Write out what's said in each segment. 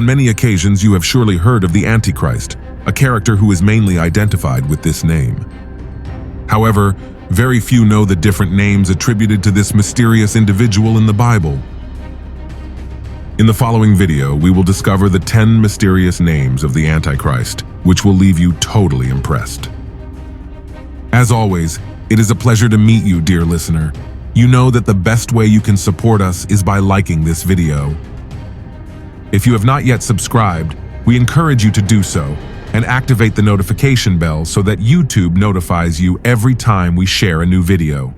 On many occasions, you have surely heard of the Antichrist, a character who is mainly identified with this name. However, very few know the different names attributed to this mysterious individual in the Bible. In the following video, we will discover the 10 mysterious names of the Antichrist, which will leave you totally impressed. As always, it is a pleasure to meet you, dear listener. You know that the best way you can support us is by liking this video. If you have not yet subscribed, we encourage you to do so and activate the notification bell so that YouTube notifies you every time we share a new video.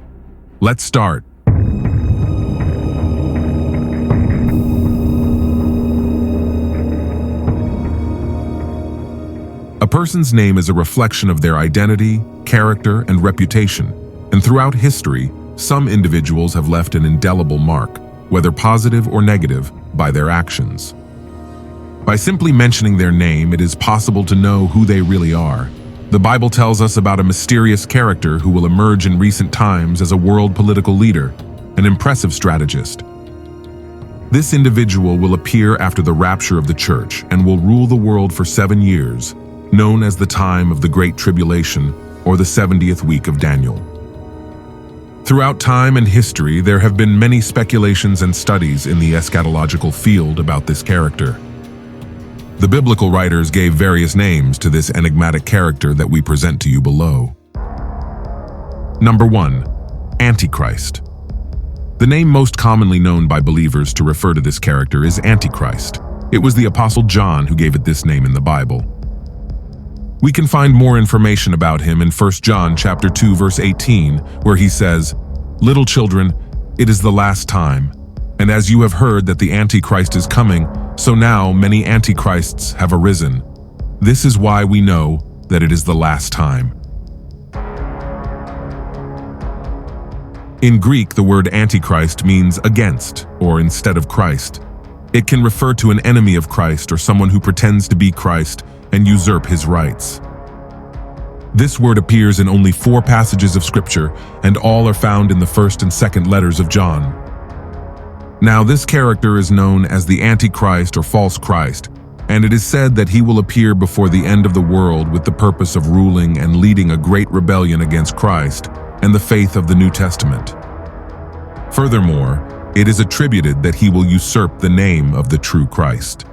Let's start. A person's name is a reflection of their identity, character, and reputation, and throughout history, some individuals have left an indelible mark, whether positive or negative, by their actions. By simply mentioning their name, it is possible to know who they really are. The Bible tells us about a mysterious character who will emerge in recent times as a world political leader, an impressive strategist. This individual will appear after the rapture of the church and will rule the world for 7 years, known as the time of the Great Tribulation or the 70th week of Daniel. Throughout time and history, there have been many speculations and studies in the eschatological field about this character. The biblical writers gave various names to this enigmatic character that we present to you below. Number 1. Antichrist. The name most commonly known by believers to refer to this character is Antichrist. It was the Apostle John who gave it this name in the Bible. We can find more information about him in 1 John chapter 2 verse 18, where he says, "Little children, it is the last time, and as you have heard that the Antichrist is coming, so now many Antichrists have arisen. This is why we know that it is the last time." In Greek, the word Antichrist means against, or instead of Christ. It can refer to an enemy of Christ or someone who pretends to be Christ and usurp his rights. This word appears in only 4 passages of Scripture, and all are found in the first and second letters of John. Now, this character is known as the Antichrist or false Christ, and it is said that he will appear before the end of the world with the purpose of ruling and leading a great rebellion against Christ and the faith of the New Testament. Furthermore, it is attributed that he will usurp the name of the true Christ.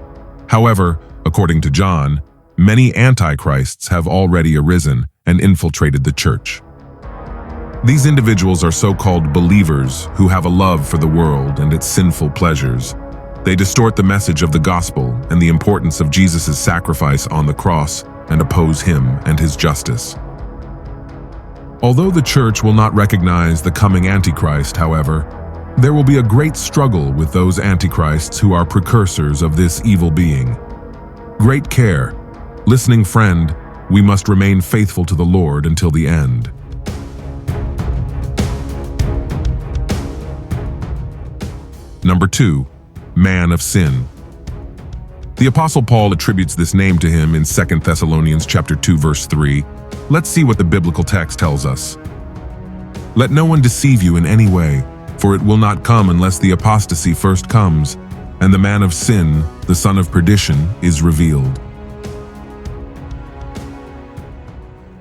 However, according to John, many antichrists have already arisen and infiltrated the church. These individuals are so-called believers who have a love for the world and its sinful pleasures. They distort the message of the gospel and the importance of Jesus' sacrifice on the cross and oppose him and his justice. Although the church will not recognize the coming Antichrist, however, there will be a great struggle with those antichrists who are precursors of this evil being. Great care. Listening friend, we must remain faithful to the Lord until the end. Number 2. Man of Sin. The Apostle Paul attributes this name to him in 2 Thessalonians chapter 2 verse 3. Let's see what the biblical text tells us. "Let no one deceive you in any way, for it will not come unless the apostasy first comes, and the man of sin, the son of perdition, is revealed."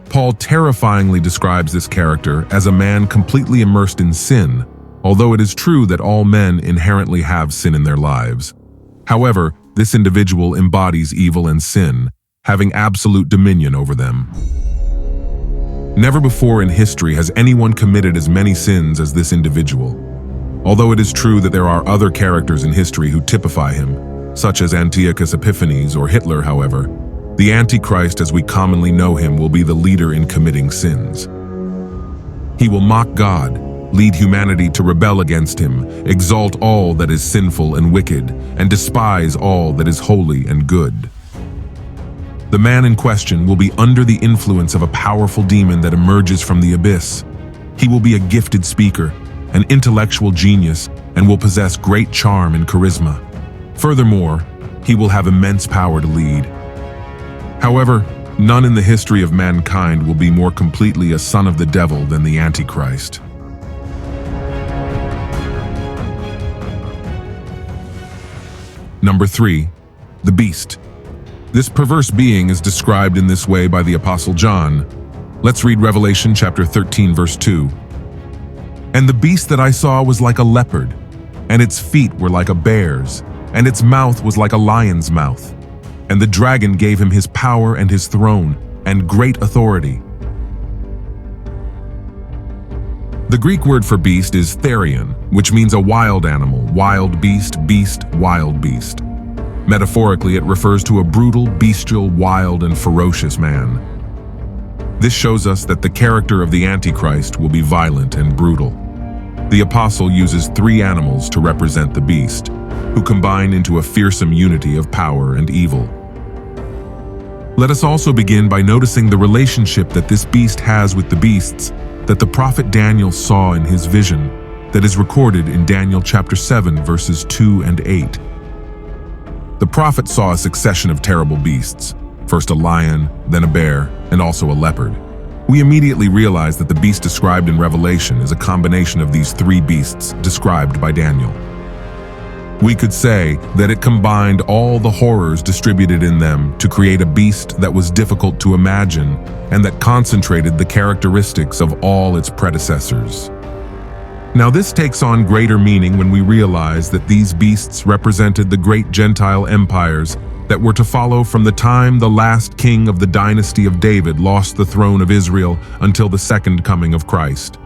Paul terrifyingly describes this character as a man completely immersed in sin, although it is true that all men inherently have sin in their lives. However, this individual embodies evil and sin, having absolute dominion over them. Never before in history has anyone committed as many sins as this individual. Although it is true that there are other characters in history who typify him, such as Antiochus Epiphanes or Hitler, however, the Antichrist as we commonly know him will be the leader in committing sins. He will mock God, lead humanity to rebel against him, exalt all that is sinful and wicked, and despise all that is holy and good. The man in question will be under the influence of a powerful demon that emerges from the abyss. He will be a gifted speaker, an intellectual genius, and will possess great charm and charisma. Furthermore, he will have immense power to lead. However, none in the history of mankind will be more completely a son of the devil than the Antichrist. Number 3. the beast. This perverse being is described in this way by the Apostle John. Let's read Revelation chapter 13, verse 2. And the beast that I saw was like a leopard, and its feet were like a bear's, and its mouth was like a lion's mouth. And the dragon gave him his power and his throne, and great authority. The Greek word for beast is therion, which means a wild animal, wild beast, beast, wild beast. Metaphorically, it refers to a brutal, bestial, wild, and ferocious man. This shows us that the character of the Antichrist will be violent and brutal. The apostle uses 3 animals to represent the beast, who combine into a fearsome unity of power and evil. Let us also begin by noticing the relationship that this beast has with the beasts that the prophet Daniel saw in his vision, that is recorded in Daniel chapter 7, verses 2 and 8. The prophet saw a succession of terrible beasts, first a lion, then a bear, and also a leopard. We immediately realize that the beast described in Revelation is a combination of these 3 beasts described by Daniel. We could say that it combined all the horrors distributed in them to create a beast that was difficult to imagine and that concentrated the characteristics of all its predecessors. Now, this takes on greater meaning when we realize that these beasts represented the great Gentile empires that were to follow from the time the last king of the dynasty of David lost the throne of Israel until the second coming of Christ.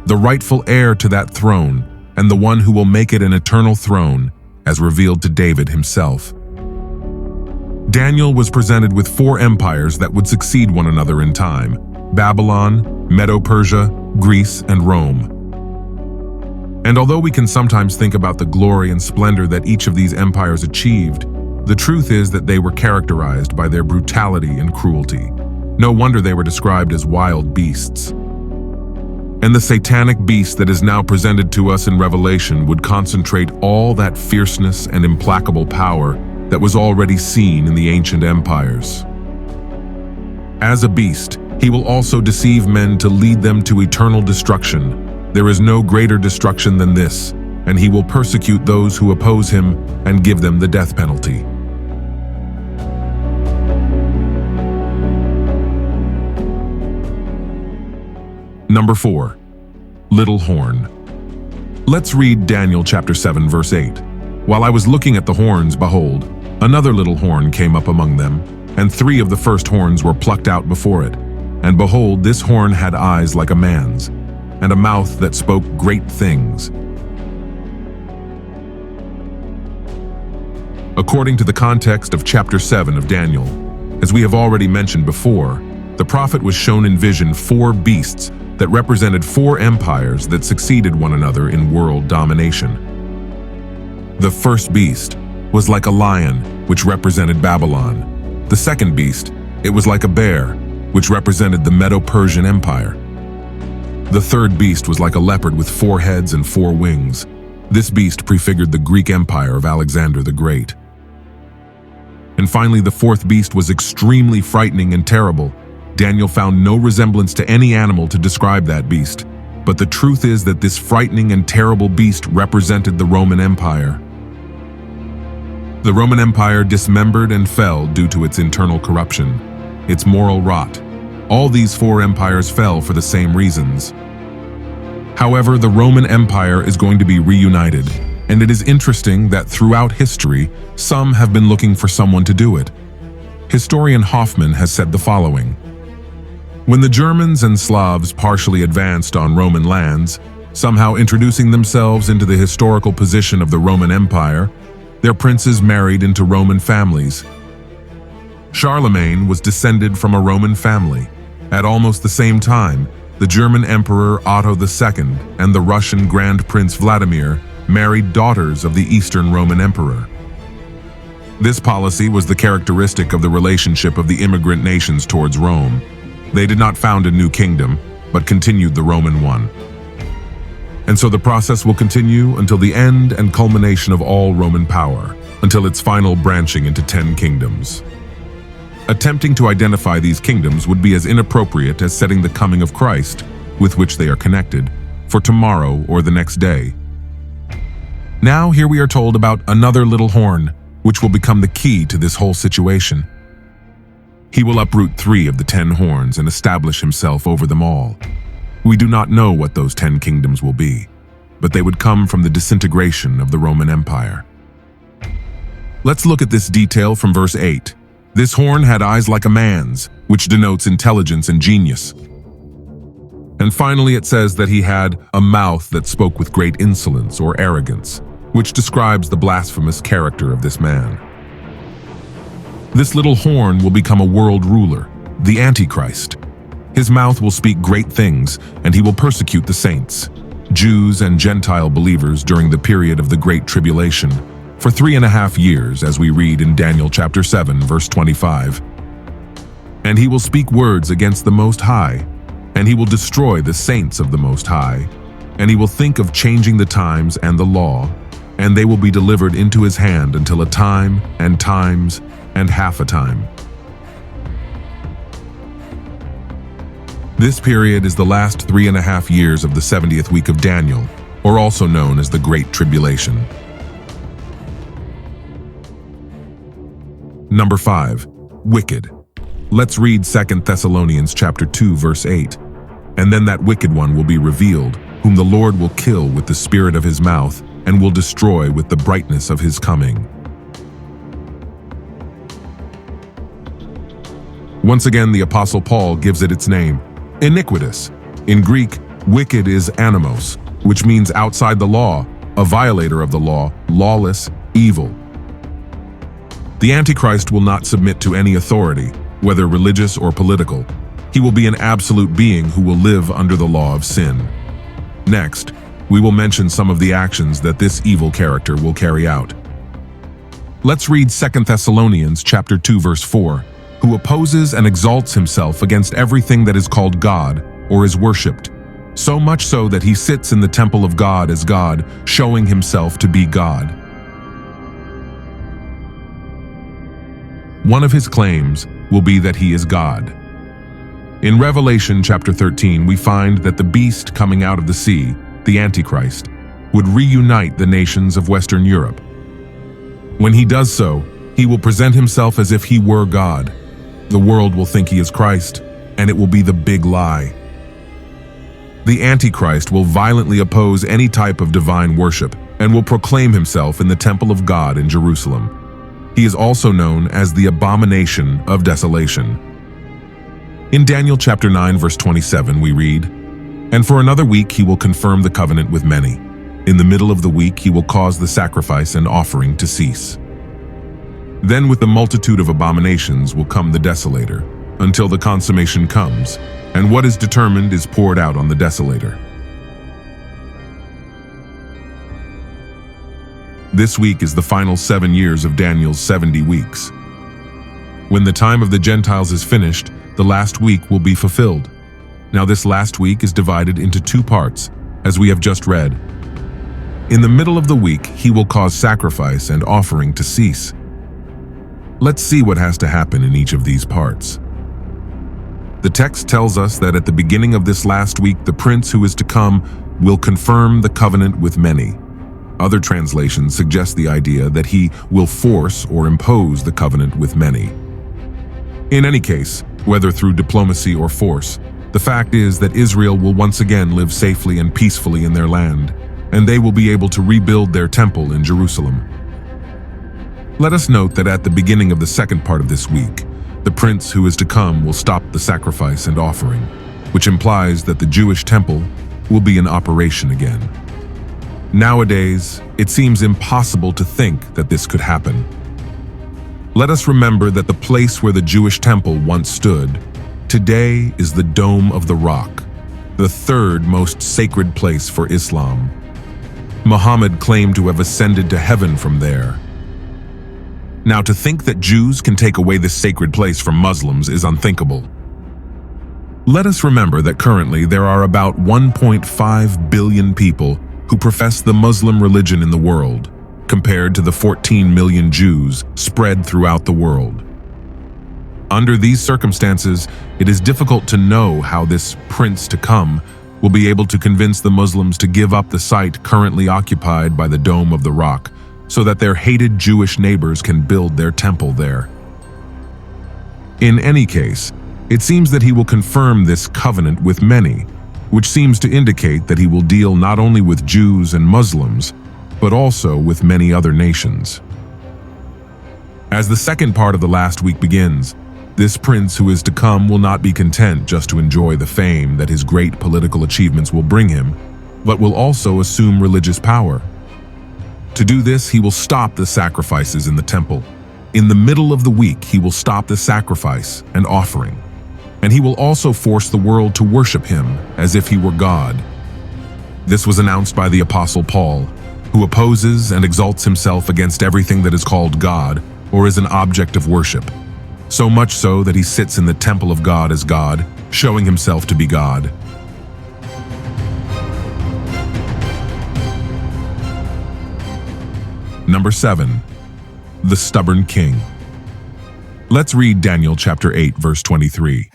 The rightful heir to that throne, and the one who will make it an eternal throne, as revealed to David himself. Daniel was presented with 4 empires that would succeed one another in time: Babylon, Medo-Persia, Greece, and Rome. And although we can sometimes think about the glory and splendor that each of these empires achieved, the truth is that they were characterized by their brutality and cruelty. No wonder they were described as wild beasts. And the satanic beast that is now presented to us in Revelation would concentrate all that fierceness and implacable power that was already seen in the ancient empires. As a beast, he will also deceive men to lead them to eternal destruction. There is no greater destruction than this, and he will persecute those who oppose him and give them the death penalty. Number 4. Little Horn. Let's read Daniel chapter 7, verse 8. While I was looking at the horns, behold, another little horn came up among them, and 3 of the first horns were plucked out before it. And behold, this horn had eyes like a man's, and a mouth that spoke great things. According to the context of chapter 7 of Daniel, as we have already mentioned before, the prophet was shown in vision 4 beasts that represented 4 empires that succeeded one another in world domination. The first beast was like a lion, which represented Babylon. The second beast, it was like a bear, which represented the Medo-Persian Empire. The third beast was like a leopard with 4 heads and 4 wings. This beast prefigured the Greek Empire of Alexander the Great. And finally, the fourth beast was extremely frightening and terrible. Daniel found no resemblance to any animal to describe that beast, but the truth is that this frightening and terrible beast represented the Roman Empire. The Roman Empire dismembered and fell due to its internal corruption, its moral rot. All these 4 empires fell for the same reasons. However, the Roman Empire is going to be reunited, and it is interesting that throughout history, some have been looking for someone to do it. Historian Hoffman has said the following: when the Germans and Slavs partially advanced on Roman lands, somehow introducing themselves into the historical position of the Roman Empire, their princes married into Roman families. Charlemagne was descended from a Roman family. At almost the same time, the German Emperor Otto II and the Russian Grand Prince Vladimir married daughters of the Eastern Roman Emperor. This policy was the characteristic of the relationship of the immigrant nations towards Rome. They did not found a new kingdom, but continued the Roman one. And so the process will continue until the end and culmination of all Roman power, until its final branching into 10 kingdoms. Attempting to identify these kingdoms would be as inappropriate as setting the coming of Christ, with which they are connected, for tomorrow or the next day. Now here we are told about another little horn, which will become the key to this whole situation. He will uproot 3 of the 10 horns and establish himself over them all. We do not know what those 10 kingdoms will be, but they would come from the disintegration of the Roman Empire. Let's look at this detail from verse 8. This horn had eyes like a man's, which denotes intelligence and genius. And finally it says that he had a mouth that spoke with great insolence or arrogance, which describes the blasphemous character of this man. This little horn will become a world ruler, the Antichrist. His mouth will speak great things, and he will persecute the saints, Jews and Gentile believers during the period of the Great Tribulation, for 3.5 years, as we read in Daniel chapter 7, verse 25. And he will speak words against the Most High, and he will destroy the saints of the Most High, and he will think of changing the times and the law, and they will be delivered into his hand until a time and times and half a time. This period is the last 3.5 years of the 70th week of Daniel, or also known as the Great Tribulation. Number 5. Wicked. Let's read 2 Thessalonians chapter 2, verse 8. And then that wicked one will be revealed, whom the Lord will kill with the spirit of his mouth, and will destroy with the brightness of his coming. Once again, the Apostle Paul gives it its name, iniquitous. In Greek, wicked is animos, which means outside the law, a violator of the law, lawless, evil. The Antichrist will not submit to any authority, whether religious or political. He will be an absolute being who will live under the law of sin. Next, we will mention some of the actions that this evil character will carry out. Let's read 2 Thessalonians chapter 2, verse 4. Who opposes and exalts himself against everything that is called God or is worshipped, so much so that he sits in the temple of God as God, showing himself to be God. One of his claims will be that he is God. In Revelation chapter 13, we find that the beast coming out of the sea, the Antichrist, would reunite the nations of Western Europe. When he does so, he will present himself as if he were God. The world will think he is Christ, and it will be the big lie. The Antichrist will violently oppose any type of divine worship and will proclaim himself in the temple of God in Jerusalem. He is also known as the abomination of desolation. In Daniel chapter 9, verse 27, we read, And for another week he will confirm the covenant with many. In the middle of the week he will cause the sacrifice and offering to cease. Then with the multitude of abominations will come the desolator, until the consummation comes, and what is determined is poured out on the desolator. This week is the final 7 years of Daniel's 70 weeks. When the time of the Gentiles is finished, the last week will be fulfilled. Now this last week is divided into 2 parts, as we have just read. In the middle of the week, he will cause sacrifice and offering to cease. Let's see what has to happen in each of these parts. The text tells us that at the beginning of this last week, the prince who is to come will confirm the covenant with many. Other translations suggest the idea that he will force or impose the covenant with many. In any case, whether through diplomacy or force, the fact is that Israel will once again live safely and peacefully in their land, and they will be able to rebuild their temple in Jerusalem. Let us note that at the beginning of the second part of this week, the prince who is to come will stop the sacrifice and offering, which implies that the Jewish temple will be in operation again. Nowadays, it seems impossible to think that this could happen. Let us remember that the place where the Jewish temple once stood, today is the Dome of the Rock, the third most sacred place for Islam. Muhammad claimed to have ascended to heaven from there. Now, to think that Jews can take away this sacred place from Muslims is unthinkable. Let us remember that currently there are about 1.5 billion people who profess the Muslim religion in the world, compared to the 14 million Jews spread throughout the world. Under these circumstances, it is difficult to know how this prince to come will be able to convince the Muslims to give up the site currently occupied by the Dome of the Rock, so that their hated Jewish neighbors can build their temple there. In any case, it seems that he will confirm this covenant with many, which seems to indicate that he will deal not only with Jews and Muslims, but also with many other nations. As the second part of the last week begins, this prince who is to come will not be content just to enjoy the fame that his great political achievements will bring him, but will also assume religious power. To do this, he will stop the sacrifices in the temple. In the middle of the week, he will stop the sacrifice and offering, and he will also force the world to worship him as if he were God. This was announced by the Apostle Paul, who opposes and exalts himself against everything that is called God or is an object of worship, so much so that he sits in the temple of God as God, showing himself to be God. Number 7. The Stubborn King. Let's read Daniel chapter 8, verse 23.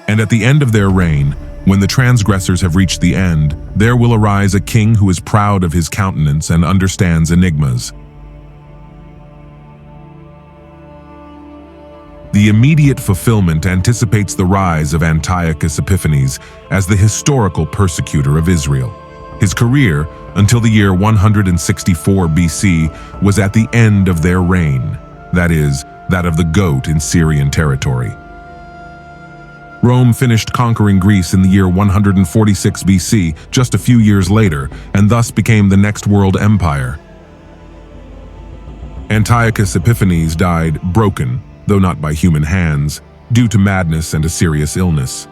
And at the end of their reign, when the transgressors have reached the end, there will arise a king who is proud of his countenance and understands enigmas. The immediate fulfillment anticipates the rise of Antiochus Epiphanes as the historical persecutor of Israel. His career, until the year 164 BC, was at the end of their reign, that is, that of the goat in Syrian territory. Rome finished conquering Greece in the year 146 BC, just a few years later, and thus became the next world empire. Antiochus Epiphanes died broken, though not by human hands, due to madness and a serious illness.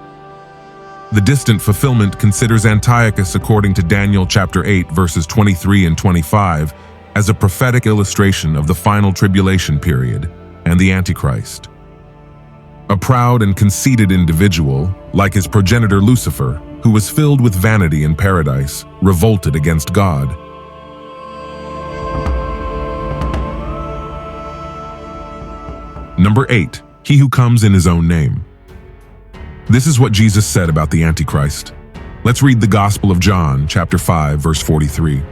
The distant fulfillment considers Antiochus, according to Daniel chapter 8, verses 23 and 25, as a prophetic illustration of the final tribulation period and the Antichrist. A proud and conceited individual, like his progenitor Lucifer, who was filled with vanity in paradise, revolted against God. Number 8. He who comes in his own name. This is what Jesus said about the Antichrist. Let's read the Gospel of John, chapter 5, verse 43.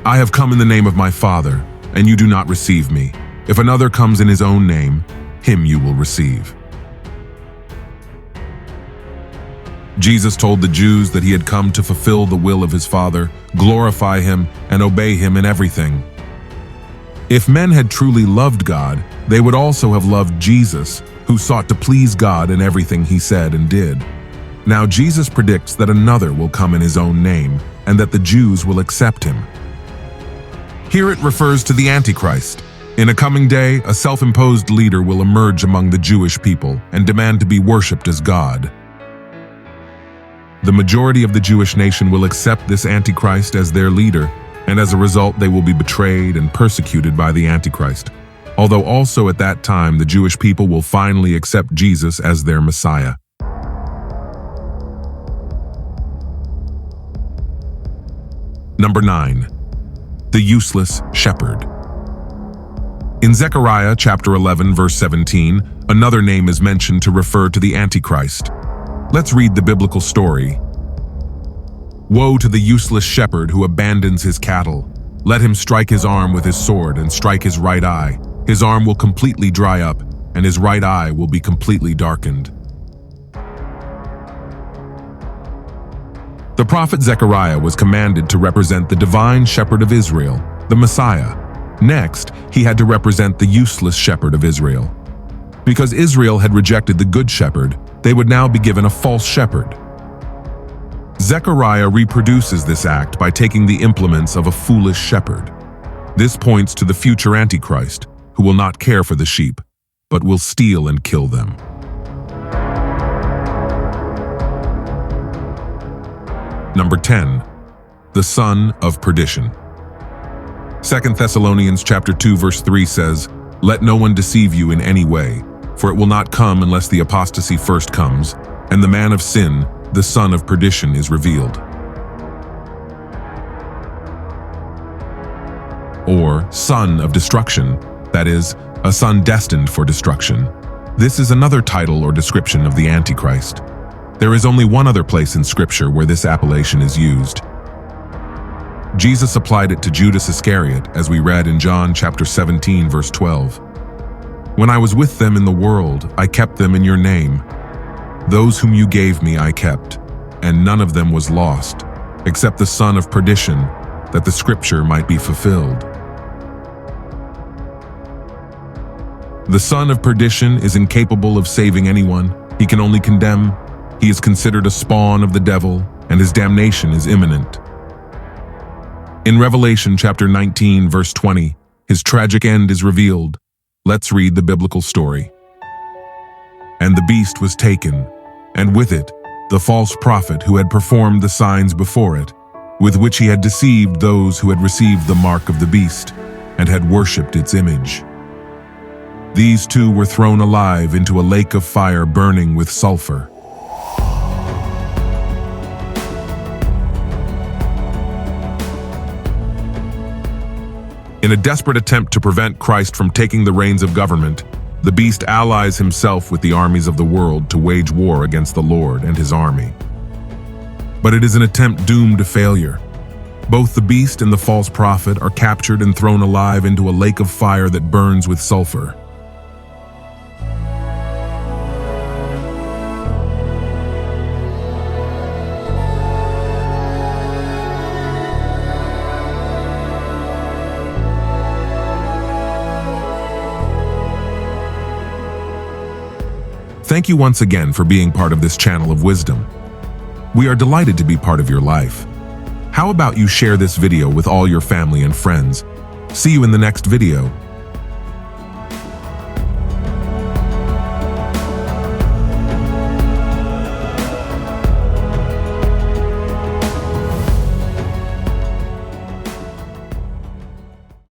I have come in the name of my Father, and you do not receive me. If another comes in his own name, him you will receive. Jesus told the Jews that he had come to fulfill the will of his Father, glorify him, and obey him in everything. If men had truly loved God, they would also have loved Jesus, who sought to please God in everything he said and did. Now Jesus predicts that another will come in his own name, and that the Jews will accept him. Here it refers to the Antichrist. In a coming day, a self-imposed leader will emerge among the Jewish people and demand to be worshipped as God. The majority of the Jewish nation will accept this Antichrist as their leader, and as a result they will be betrayed and persecuted by the Antichrist. Although also at that time the Jewish people will finally accept Jesus as their Messiah. Number 9. The Useless Shepherd. In Zechariah chapter 11, verse 17, another name is mentioned to refer to the Antichrist. Let's read the biblical story. Woe to the useless shepherd who abandons his cattle. Let him strike his arm with his sword and strike his right eye. His arm will completely dry up, and his right eye will be completely darkened. The prophet Zechariah was commanded to represent the divine shepherd of Israel, the Messiah. Next, he had to represent the useless shepherd of Israel. Because Israel had rejected the good shepherd, they would now be given a false shepherd. Zechariah reproduces this act by taking the implements of a foolish shepherd. This points to the future Antichrist, who will not care for the sheep, but will steal and kill them. Number 10. The Son of Perdition. 2 Thessalonians chapter 2 verse 3 says, Let no one deceive you in any way, for it will not come unless the apostasy first comes, and the man of sin, the son of perdition, is revealed. Or son of destruction, that is, a son destined for destruction. This is another title or description of the Antichrist. There is only one other place in Scripture where this appellation is used. Jesus applied it to Judas Iscariot, as we read in John chapter 17, verse 12. When I was with them in the world, I kept them in your name. Those whom you gave me I kept, and none of them was lost, except the son of perdition, that the scripture might be fulfilled. The son of perdition is incapable of saving anyone. He can only condemn. He is considered a spawn of the devil, and his damnation is imminent. In Revelation chapter 19, verse 20, his tragic end is revealed. Let's read the biblical story. And the beast was taken, and with it the false prophet who had performed the signs before it, with which he had deceived those who had received the mark of the beast, and had worshipped its image. These two were thrown alive into a lake of fire burning with sulfur. In a desperate attempt to prevent Christ from taking the reins of government, the beast allies himself with the armies of the world to wage war against the Lord and his army. But it is an attempt doomed to failure. Both the beast and the false prophet are captured and thrown alive into a lake of fire that burns with sulfur. Thank you once again for being part of this channel of wisdom. We are delighted to be part of your life. How about you share this video with all your family and friends? See you in the next video.